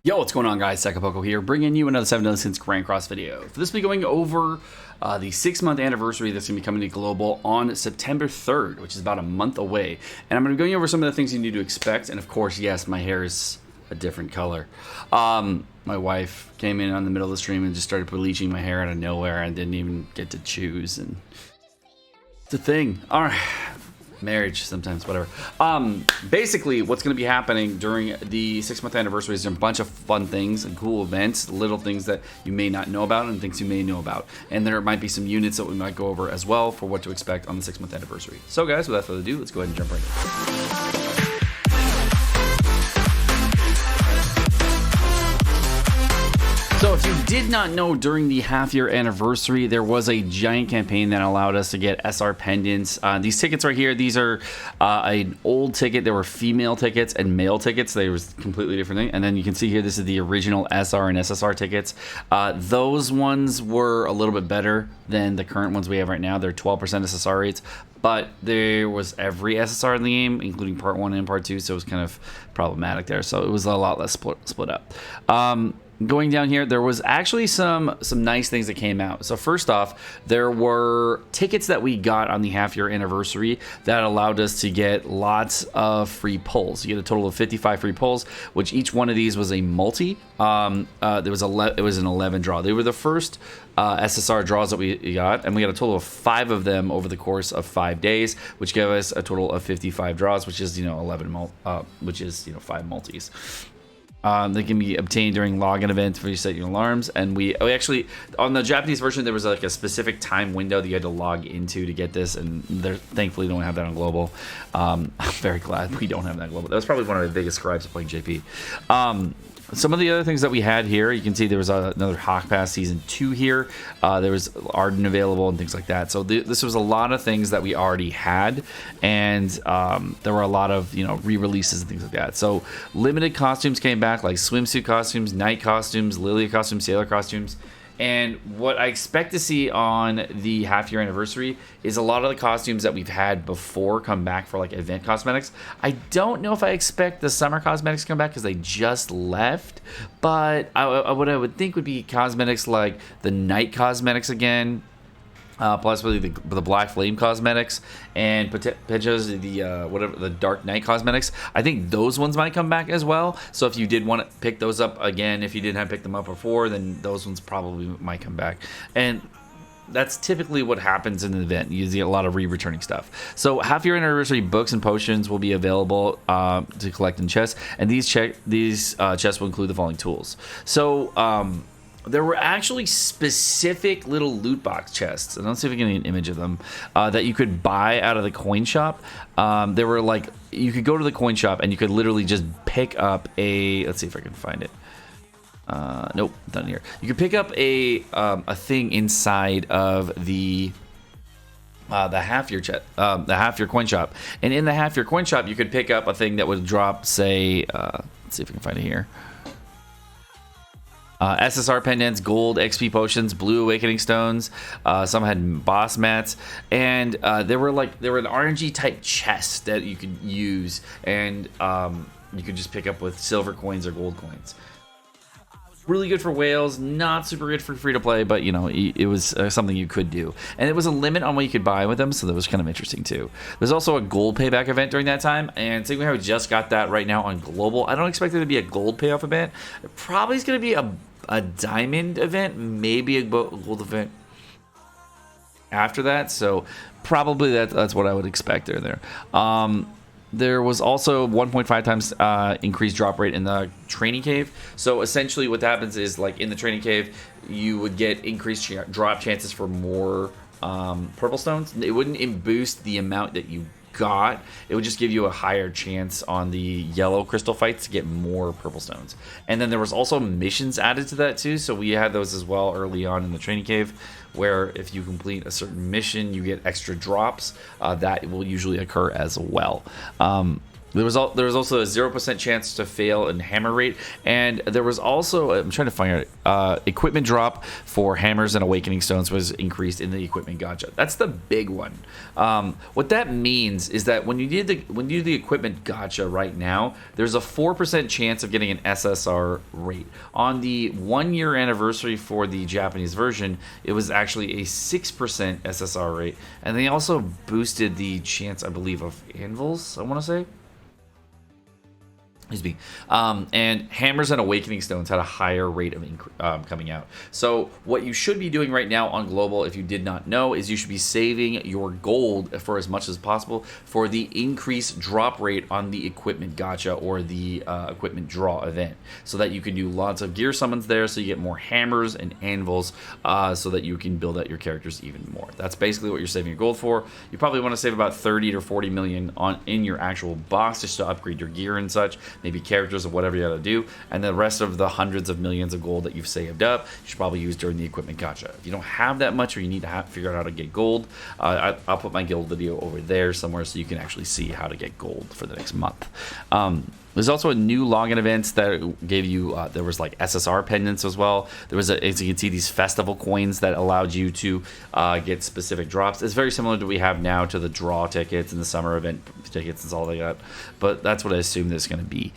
Yo, what's going on, guys? Sekapoko here, bringing you another 7 Cents Grand Cross video. For this, we'll be going over the 6-month anniversary that's going to be coming to Global on September 3rd, which is about a month away. And I'm going to be going over some of the things you need to expect. And of course, yes, my hair is a different color. My wife came in on the middle of the stream and just started bleaching my hair out of nowhere. I didn't even get to choose. And it's a thing. All right. Marriage sometimes, whatever. Basically, what's going to be happening during the 6-month anniversary is a bunch of fun things and cool events, little things that you may not know about and things you may know about. And there might be some units that we might go over as well for what to expect on the 6-month anniversary. So guys, without further ado, let's go ahead and jump right in. So if you did not know, during the half-year anniversary, there was a giant campaign that allowed us to get SR pendants. These tickets right here, these are an old ticket. There were female tickets and male tickets. They were completely different thing. And then you can see here, this is the original SR and SSR tickets. Those ones were a little bit better than the current ones we have right now. They're 12% SSR rates. But there was every SSR in the game, including Part 1 and Part 2, so it was kind of problematic there. So it was a lot less split up. Going down here, there was actually some nice things that came out. So first off, there were tickets that we got on the half-year anniversary that allowed us to get lots of free pulls. You get a total of 55 free pulls, which each one of these was a multi. It was an 11 draw. They were the first SSR draws that we got, and we got a total of 5 of them over the course of 5 days, which gave us a total of 55 draws, which is 5 multis. They can be obtained during login events where you set your alarms, and we actually, on the Japanese version, there was like a specific time window that you had to log into to get this, and they thankfully don't have that on global. I'm very glad we don't have that on global. That was probably one of the biggest gripes of playing JP. Some of the other things that we had here, you can see there was another Hawk Pass Season 2 here. There was Arden available and things like that. So this was a lot of things that we already had, and there were a lot of re-releases and things like that. So limited costumes came back, like swimsuit costumes, night costumes, Lilia costumes, sailor costumes. And what I expect to see on the half-year anniversary is a lot of the costumes that we've had before come back for like event cosmetics. I don't know if I expect the summer cosmetics to come back because they just left, but what I would think would be cosmetics like the night cosmetics again, possibly the Black Flame cosmetics, and potentially the Dark Knight cosmetics. I think those ones might come back as well. So if you did want to pick those up again, if you didn't have picked them up before, then those ones probably might come back. And that's typically what happens in an event. You see a lot of returning stuff. So half-year anniversary books and potions will be available to collect in chests, and these chests will include the following tools. So there were actually specific little loot box chests, and let's see if we can get an image of them, that you could buy out of the coin shop. There were like, you could go to the coin shop and you could literally just pick up a, let's see if I can find it. Nope, not here. You could pick up a thing inside of the half-year coin shop, and in the half-year coin shop you could pick up a thing that would drop, say, let's see if we can find it here. SSR pendants, gold XP potions, blue awakening stones. Some had boss mats, and there were an RNG type chest that you could use, and you could just pick up with silver coins or gold coins. Really good for whales, not super good for free to play, but it was something you could do, and it was a limit on what you could buy with them, so that was kind of interesting too. There's also a gold payback event during that time, and seeing how we just got that right now on global, I don't expect there to be a gold payoff event. It probably is going to be a diamond event, maybe a gold event after that. So probably that's what I would expect there. There was also 1.5 times increased drop rate in the training cave. So essentially what happens is, like, in the training cave, you would get increased drop chances for more purple stones. It wouldn't boost the amount that you got. It would just give you a higher chance on the yellow crystal fights to get more purple stones. And then there was also missions added to that too. So we had those as well early on in the training cave, where if you complete a certain mission, you get extra drops. That will usually occur as well. There was also a 0% chance to fail in hammer rate, and there was also, I'm trying to find out, equipment drop for hammers and awakening stones was increased in the equipment gacha. That's the big one. What that means is that when you do the equipment gacha right now, there's a 4% chance of getting an SSR rate. On the 1-year anniversary for the Japanese version, it was actually a 6% SSR rate, and they also boosted the chance, I believe, of anvils, I want to say. Excuse me. And hammers and awakening stones had a higher rate of coming out. So what you should be doing right now on global, if you did not know, is you should be saving your gold for as much as possible for the increased drop rate on the equipment gacha or the equipment draw event, so that you can do lots of gear summons there, so you get more hammers and anvils, so that you can build out your characters even more. That's basically what you're saving your gold for. You probably want to save about 30 to 40 million in your actual box just to upgrade your gear and such, maybe characters or whatever you gotta do, and the rest of the hundreds of millions of gold that you've saved up, you should probably use during the equipment gacha. If you don't have that much, or you need to figure out how to get gold, I'll put my guild video over there somewhere so you can actually see how to get gold for the next month. There's also a new login events that gave you, there was like SSR pendants as well. There was, as you can see, these festival coins that allowed you to get specific drops. It's very similar to what we have now to the draw tickets and the summer event tickets and all like that. But that's what I assume it's going to be.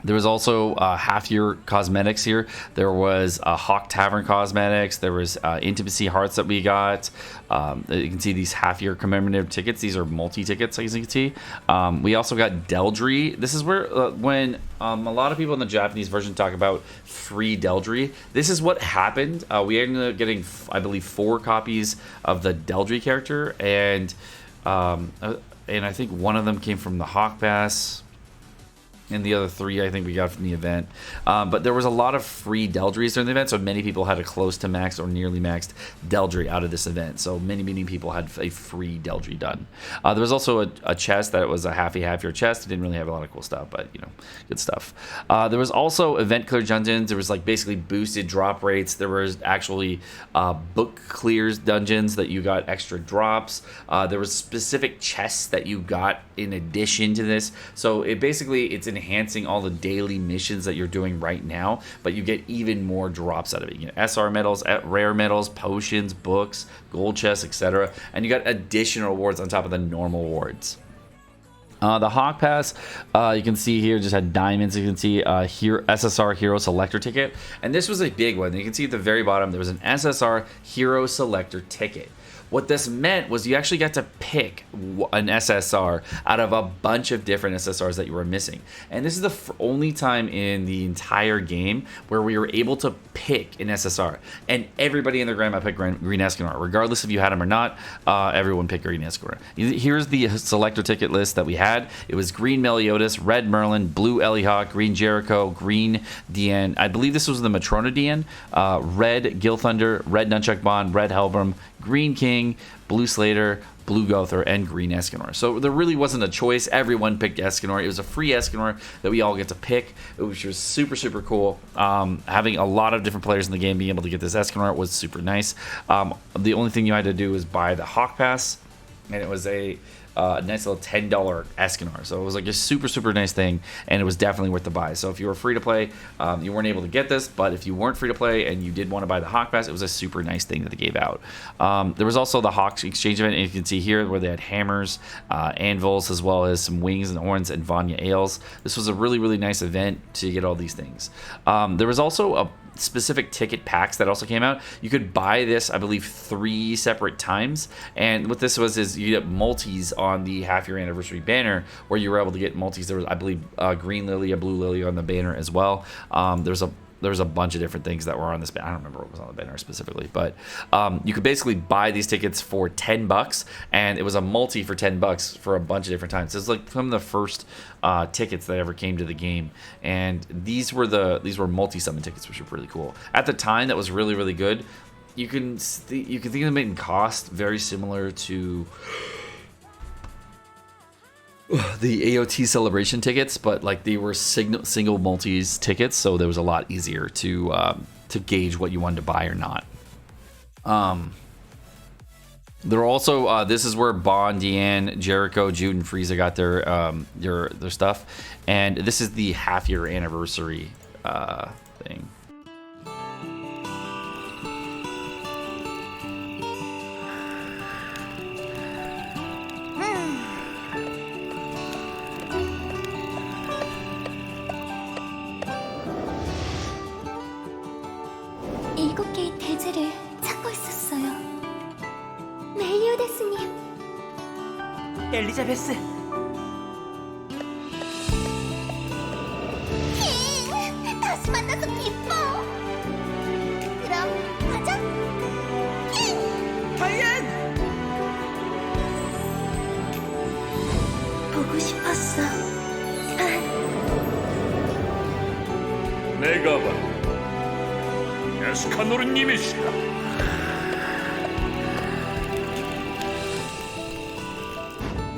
There was also half-year cosmetics here. There was Hawk Tavern cosmetics. There was Intimacy Hearts that we got. You can see these half-year commemorative tickets. These are multi-tickets, as you can see. We also got Deldry. This is where when a lot of people in the Japanese version talk about free Deldry. This is what happened. We ended up getting, I believe, 4 copies of the Deldry character, and I think one of them came from the Hawk Pass, and the other 3 I think we got from the event. But there was a lot of free Deldries during the event, so many people had a close to max or nearly maxed Deldry out of this event. So many people had a free Deldry done. There was also a chest that was a half-year chest. It didn't really have a lot of cool stuff, but good stuff. There was also event clear dungeons. There was like basically boosted drop rates. There was actually book clears dungeons that you got extra drops. There was specific chests that you got in addition to this. So it's enhancing all the daily missions that you're doing right now, but you get even more drops out of it. You get SR medals, rare medals, potions, books, gold chests, etc. And you got additional rewards on top of the normal rewards. The Hawk Pass, you can see here, just had diamonds. You can see SSR Hero Selector ticket. And this was a big one. You can see at the very bottom, there was an SSR Hero Selector ticket. What this meant was you actually got to pick an SSR out of a bunch of different SSRs that you were missing. And this is the only time in the entire game where we were able to pick an SSR. And everybody in their grandma picked Green Escanor. Regardless if you had him or not, everyone picked Green Escanor. Here's the selector ticket list that we had. It was Green Meliodas, Red Merlin, Blue Elihawk, Green Jericho, Green Dian. I believe this was the Matrona Dian, Red Gil Thunder, Red Nunchuck Bond, Red Helbram, Green King, Blue Slater, Blue Gother, and Green Escanor. So there really wasn't a choice. Everyone picked Escanor. It was a free Escanor that we all get to pick, which was super cool. Having a lot of different players in the game being able to get this Escanor was super nice. The only thing you had to do was buy the Hawk Pass, and it was a nice little $10 Escanor. So it was like a super nice thing, and it was definitely worth the buy. So if you were free to play, you weren't able to get this, but if you weren't free to play and you did want to buy the Hawk Pass, it was a super nice thing that they gave out. There was also the Hawks exchange event, and you can see here where they had hammers, anvils, as well as some wings and horns and Vanya ales. This was a really nice event to get all these things. There was also a specific ticket packs that also came out. You could buy this, I believe, 3 separate times, and what this was is you get multis on the half-year anniversary banner, where you were able to get multis. There was, I believe, Green Lilia, Blue Lilia on the banner as well. There was a bunch of different things that were on this banner. I don't remember what was on the banner specifically, but you could basically buy these tickets for $10, and it was a multi for $10 for a bunch of different times. It's like some of the first tickets that ever came to the game, and these were multi-summon tickets, which were really cool. At the time, that was really good. You can think of them in cost very similar to the AOT celebration tickets, but like they were single multis tickets, so there was a lot easier to gauge what you wanted to buy or not. They're also this is where Bond, Deanne, Jericho, Jude, and Frieza got their stuff, and this is the half-year anniversary thing. 일곱 개의 대제를 찾고 있었어요. 멜리오데스님. 엘리자베스. 다시 만나서 기뻐. 그럼 가자. 다이앤! 보고 싶었어. 내가 봐. 에스카노르님이시다.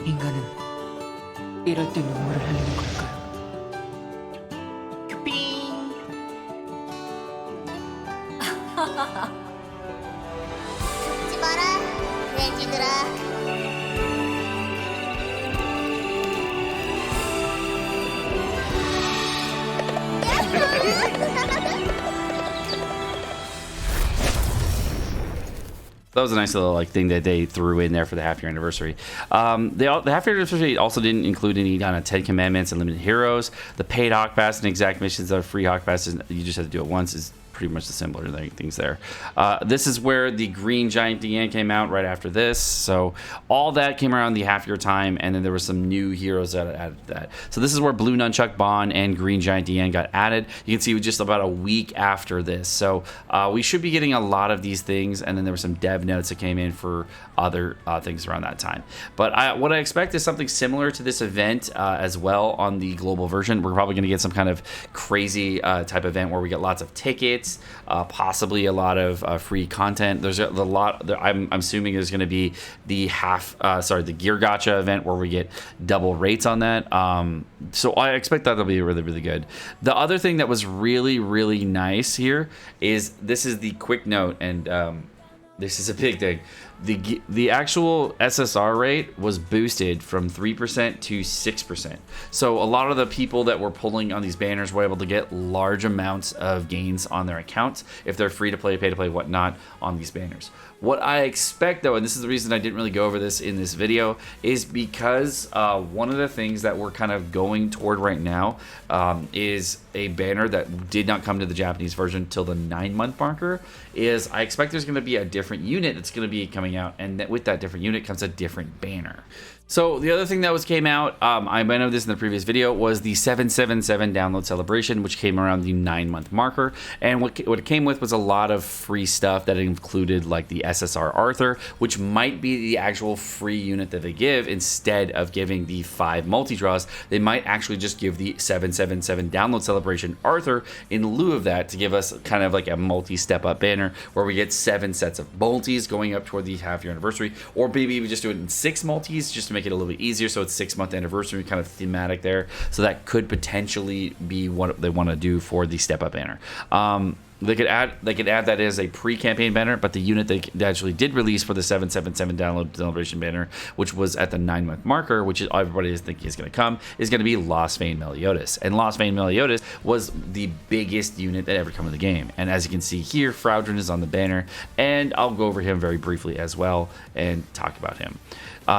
인간은 이럴 때 눈물을 흘리는 걸까요? 빙! 죽지 마라, 돼지들아. That was a nice little thing that they threw in there for the half-year anniversary. The half-year anniversary also didn't include any kind of 10 Commandments and Limited Heroes. The paid Hawk Pass and exact missions that are free Hawk Passes, you just have to do it once, is pretty much the similar things there. This is where the Green Giant Deanne came out right after this. So all that came around the half-year time, and then there were some new heroes that added that. So this is where Blue Nunchuck Bond and Green Giant Deanne got added. You can see just about a week after this. So we should be getting a lot of these things, and then there were some dev notes that came in for other things around that time. But what I expect is something similar to this event as well on the global version. We're probably going to get some kind of crazy type event where we get lots of tickets, possibly a lot of free content. There's a lot. I'm assuming there's going to be the the Gear Gacha event where we get double rates on that. So I expect that'll be really, really good. The other thing that was really, really nice here is this is the quick note, and this is a big thing. The actual SSR rate was boosted from 3% to 6%. So a lot of the people that were pulling on these banners were able to get large amounts of gains on their accounts if they're free to play, pay to play, whatnot on these banners. What I expect, though, and this is the reason I didn't really go over this in this video, is because one of the things that we're kind of going toward right now is a banner that did not come to the Japanese version till the 9-month marker. Is I expect there's going to be a different unit that's going to be coming out, and that with that different unit comes a different banner. So the other thing that came out, I went over this in the previous video, was the 777 download celebration, which came around the 9-month marker. And what it came with was a lot of free stuff that included like the SSR Arthur, which might be the actual free unit that they give instead of giving the 5 multi-draws. They might actually just give the 777 download celebration Arthur in lieu of that to give us kind of like a multi-step up banner where we get 7 sets of multis going up toward the half-year anniversary, or maybe we just do it in 6 multis just to make it a little bit easier, so it's 6-month anniversary kind of thematic there. So that could potentially be what they want to do for the step up banner. They could add that as a pre-campaign banner, but the unit they actually did release for the 777 download celebration banner, which was at the 9-month marker, which is everybody is thinking is going to come, is going to be Lost Vein Meliodas. And Lost Vein Meliodas was the biggest unit that ever come in the game. And as you can see here, Fraudrin is on the banner, and I'll go over him very briefly as well and talk about him.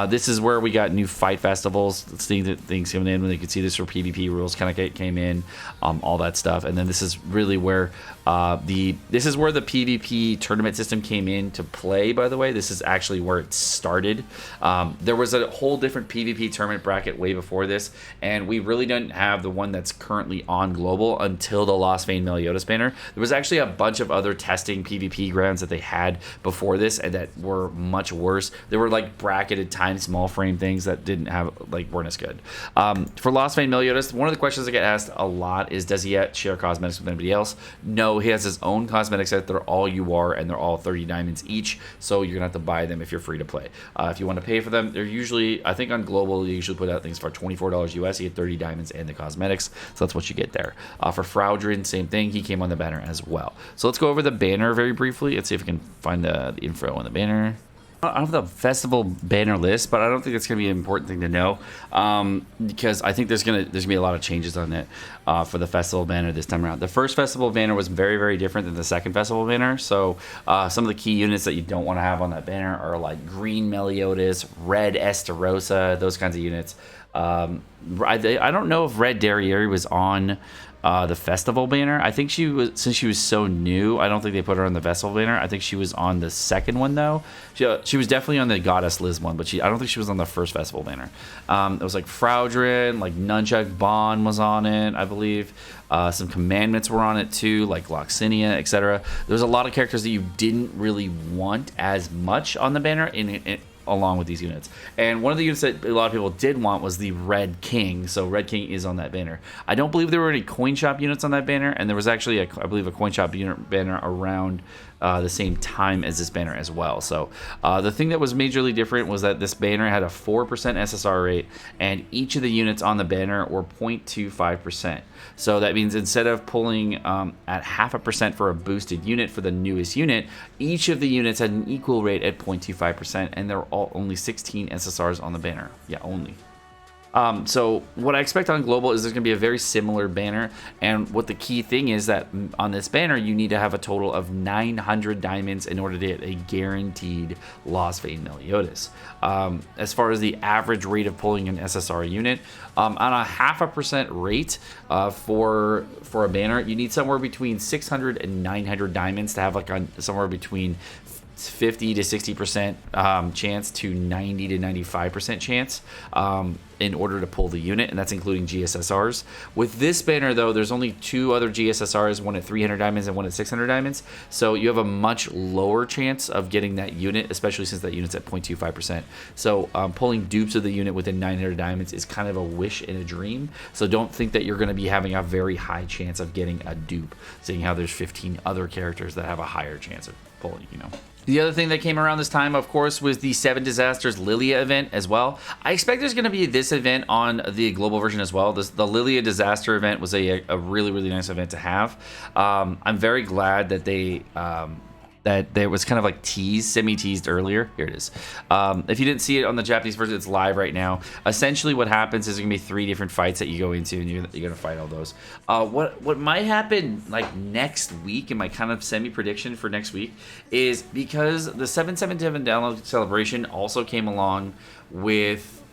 This is where we got new fight festivals, things coming in. When you can see this for PvP rules kind of came in, all that stuff. And then this is really where the PvP tournament system came in to play. By the way, this is actually where it started. There was a whole different PvP tournament bracket way before this, and we really didn't have the one that's currently on global until the Lost Vein Meliodas banner. There was actually a bunch of other testing PvP grounds that they had before this, and that were much worse. They were like bracketed tiny small frame things that didn't have weren't as good. For Lost Vein Meliodas, one of the questions I get asked a lot is, does he share cosmetics with anybody else? No, he has his own cosmetic set. They're all UR and they're all 30 diamonds each, so you're gonna have to buy them if you're free to play. If you want to pay for them, they're usually, I think on global, you usually put out things for $24 US. You get 30 diamonds and the cosmetics, so that's what you get there. For Fraudrin, same thing. He came on the banner as well. So let's go over the banner very briefly. Let's see if we can find the info on the banner. I don't have the festival banner list, but I don't think it's going to be an important thing to know, because I think there's gonna be a lot of changes on it for the festival banner this time around. The first festival banner was very, very different than the second festival banner. So some of the key units that you don't want to have on that banner are like green Meliodas, red Estarossa, those kinds of units. I don't know if red Derriere was on the festival banner. I think she was, since she was so new, I don't think they put her on the festival banner. I think she was on the second one though. She was definitely on the Goddess Liz one, but I don't think she was on the first festival banner. It was like Fraudrin, like Nunchuck Bond was on it, I believe. Some commandments were on it too, like Loxinia, etc. There was a lot of characters that you didn't really want as much on the banner along with these units. And one of the units that a lot of people did want was the Red King. So Red King is on that banner. I don't believe there were any coin shop units on that banner, and there was actually, I believe, a coin shop unit banner around the same time as this banner as well. So the thing that was majorly different was that this banner had a 4% SSR rate, and each of the units on the banner were 0.25%. So that means instead of pulling at 0.5% for a boosted unit for the newest unit, each of the units had an equal rate at 0.25%, and there were only 16 SSRs on the banner. Yeah, only. So what I expect on global is there's going to be a very similar banner, and what the key thing is that on this banner you need to have a total of 900 diamonds in order to get a guaranteed Lost Vein Meliodas. As far as the average rate of pulling an SSR unit, on a 0.5% rate for a banner, you need somewhere between 600 and 900 diamonds to have like somewhere between 50 to 60% chance to 90 to 95% chance in order to pull the unit, and that's including GSSRs. With this banner though, there's only two other GSSRs, one at 300 diamonds and one at 600 diamonds, so you have a much lower chance of getting that unit, especially since that unit's at 0.25%. So pulling dupes of the unit within 900 diamonds is kind of a wish and a dream, so don't think that you're going to be having a very high chance of getting a dupe, seeing how there's 15 other characters that have a higher chance of pulling, you know. The other thing that came around this time, of course, was the 7 Disasters Lilia event as well. I expect there's going to be this event on the global version as well. The Lilia Disaster event was a really, really nice event to have. I'm very glad that that there was kind of like semi-teased earlier. Here it is. If you didn't see it on the Japanese version, it's live right now. Essentially what happens is there's gonna be 3 different fights that you go into, and you're gonna fight all those. What might happen like next week, in my kind of semi-prediction for next week, is because the 777 download celebration also came along with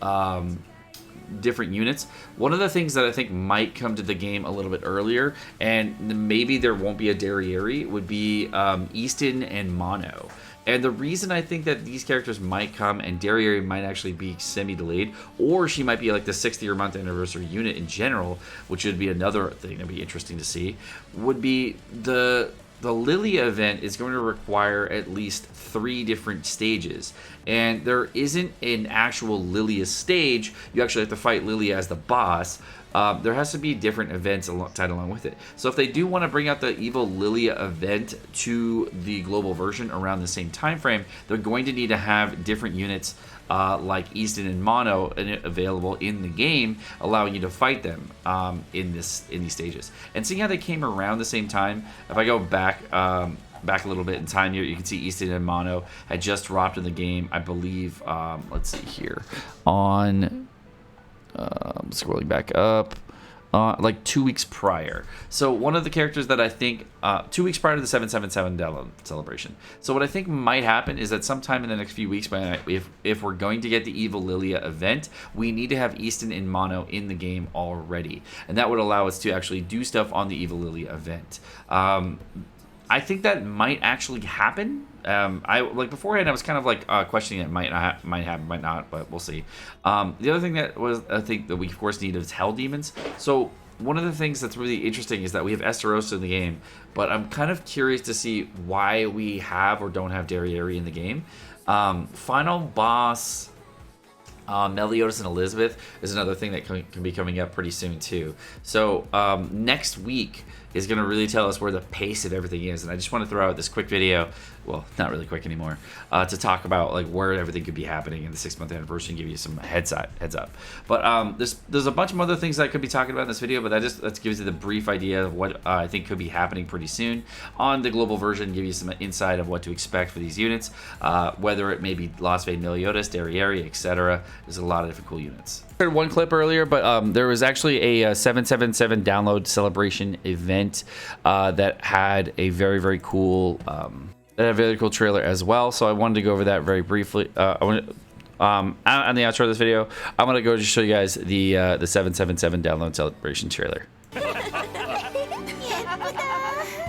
different units. One of the things that I think might come to the game a little bit earlier, and maybe there won't be a Derriere, would be Easton and Mono. And the reason I think that these characters might come and Derriere might actually be semi-delayed, or she might be like the 60th month anniversary unit in general, which would be another thing that'd be interesting to see, would be the Lilia event is going to require at least 3 different stages, and there isn't an actual Lilia stage. You actually have to fight Lilia as the boss. There has to be different events tied along with it. So if they do want to bring out the Evil Lilia event to the global version around the same time frame, they're going to need to have different units like Easton and Mono available in the game, allowing you to fight them in these stages. And seeing how they came around the same time, if I go back a little bit in time here, you can see Easton and Mono had just dropped in the game, I believe. Let's see here on scrolling back up. Like 2 weeks prior. So one of the characters that I think 2 weeks prior to the 777 download celebration. So what I think might happen is that sometime in the next few weeks, if we're going to get the Evil Lilia event, we need to have Easton and Mono in the game already, and that would allow us to actually do stuff on the Evil Lilia event. I think that might actually happen. I like beforehand, I was kind of like questioning it might happen, might not, but we'll see. The other thing that I think that we of course need is Hell Demons. So one of the things that's really interesting is that we have Estarossa in the game, but I'm kind of curious to see why we have or don't have Derriere in the game. Final boss Meliodas and Elizabeth is another thing that can be coming up pretty soon too. So next week is going to really tell us where the pace of everything is, and I just want to throw out this quick video, well, not really quick anymore, to talk about like where everything could be happening in the 6-month anniversary and give you some heads up. But there's a bunch of other things that I could be talking about in this video, but that gives you the brief idea of what I think could be happening pretty soon on the global version, give you some insight of what to expect for these units, whether it may be Las Vegas, Meliodas, Derriere, etc. There's a lot of different cool units. I heard one clip earlier, but there was actually a 777 download celebration event that had a very cool trailer as well. So I wanted to go over that very briefly. On the outro of this video, I'm gonna go just show you guys the 777 download celebration trailer.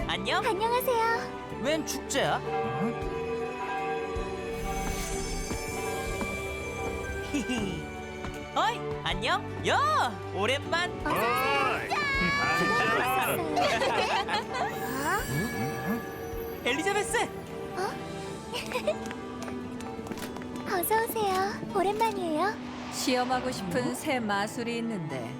안녕. 안녕하세요. 웬 축제야? 히히. 어이, 안녕. 야, 오랜만. 엘리자베스. 어서 오세요. 오랜만이에요. 시험하고 싶은 새 마술이 있는데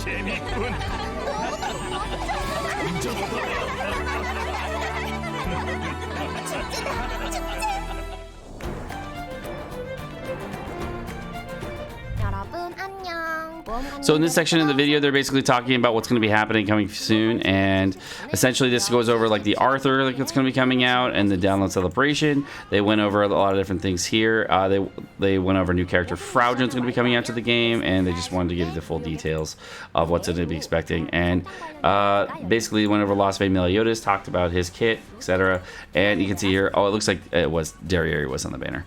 재밌군. 여러분 안녕. So in this section of the video, they're basically talking about what's going to be happening coming soon, and essentially this goes over like the Arthur like that's going to be coming out and the download celebration. They went over a lot of different things here. They went over a new character Fraudulent's going to be coming out to the game, and they just wanted to give you the full details of what's going to be expecting. And basically went over Las Vegas Meliodas, talked about his kit, etc. And you can see here, oh, it looks like it was Derriere was on the banner.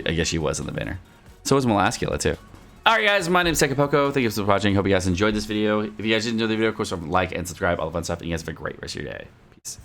I guess she was in the banner. So was Melascula too. Alright guys, my name is Sekapoko. Thank you so much for watching. Hope you guys enjoyed this video. If you guys did enjoy the video, of course, like and subscribe, all the fun stuff, and you guys have a great rest of your day. Peace.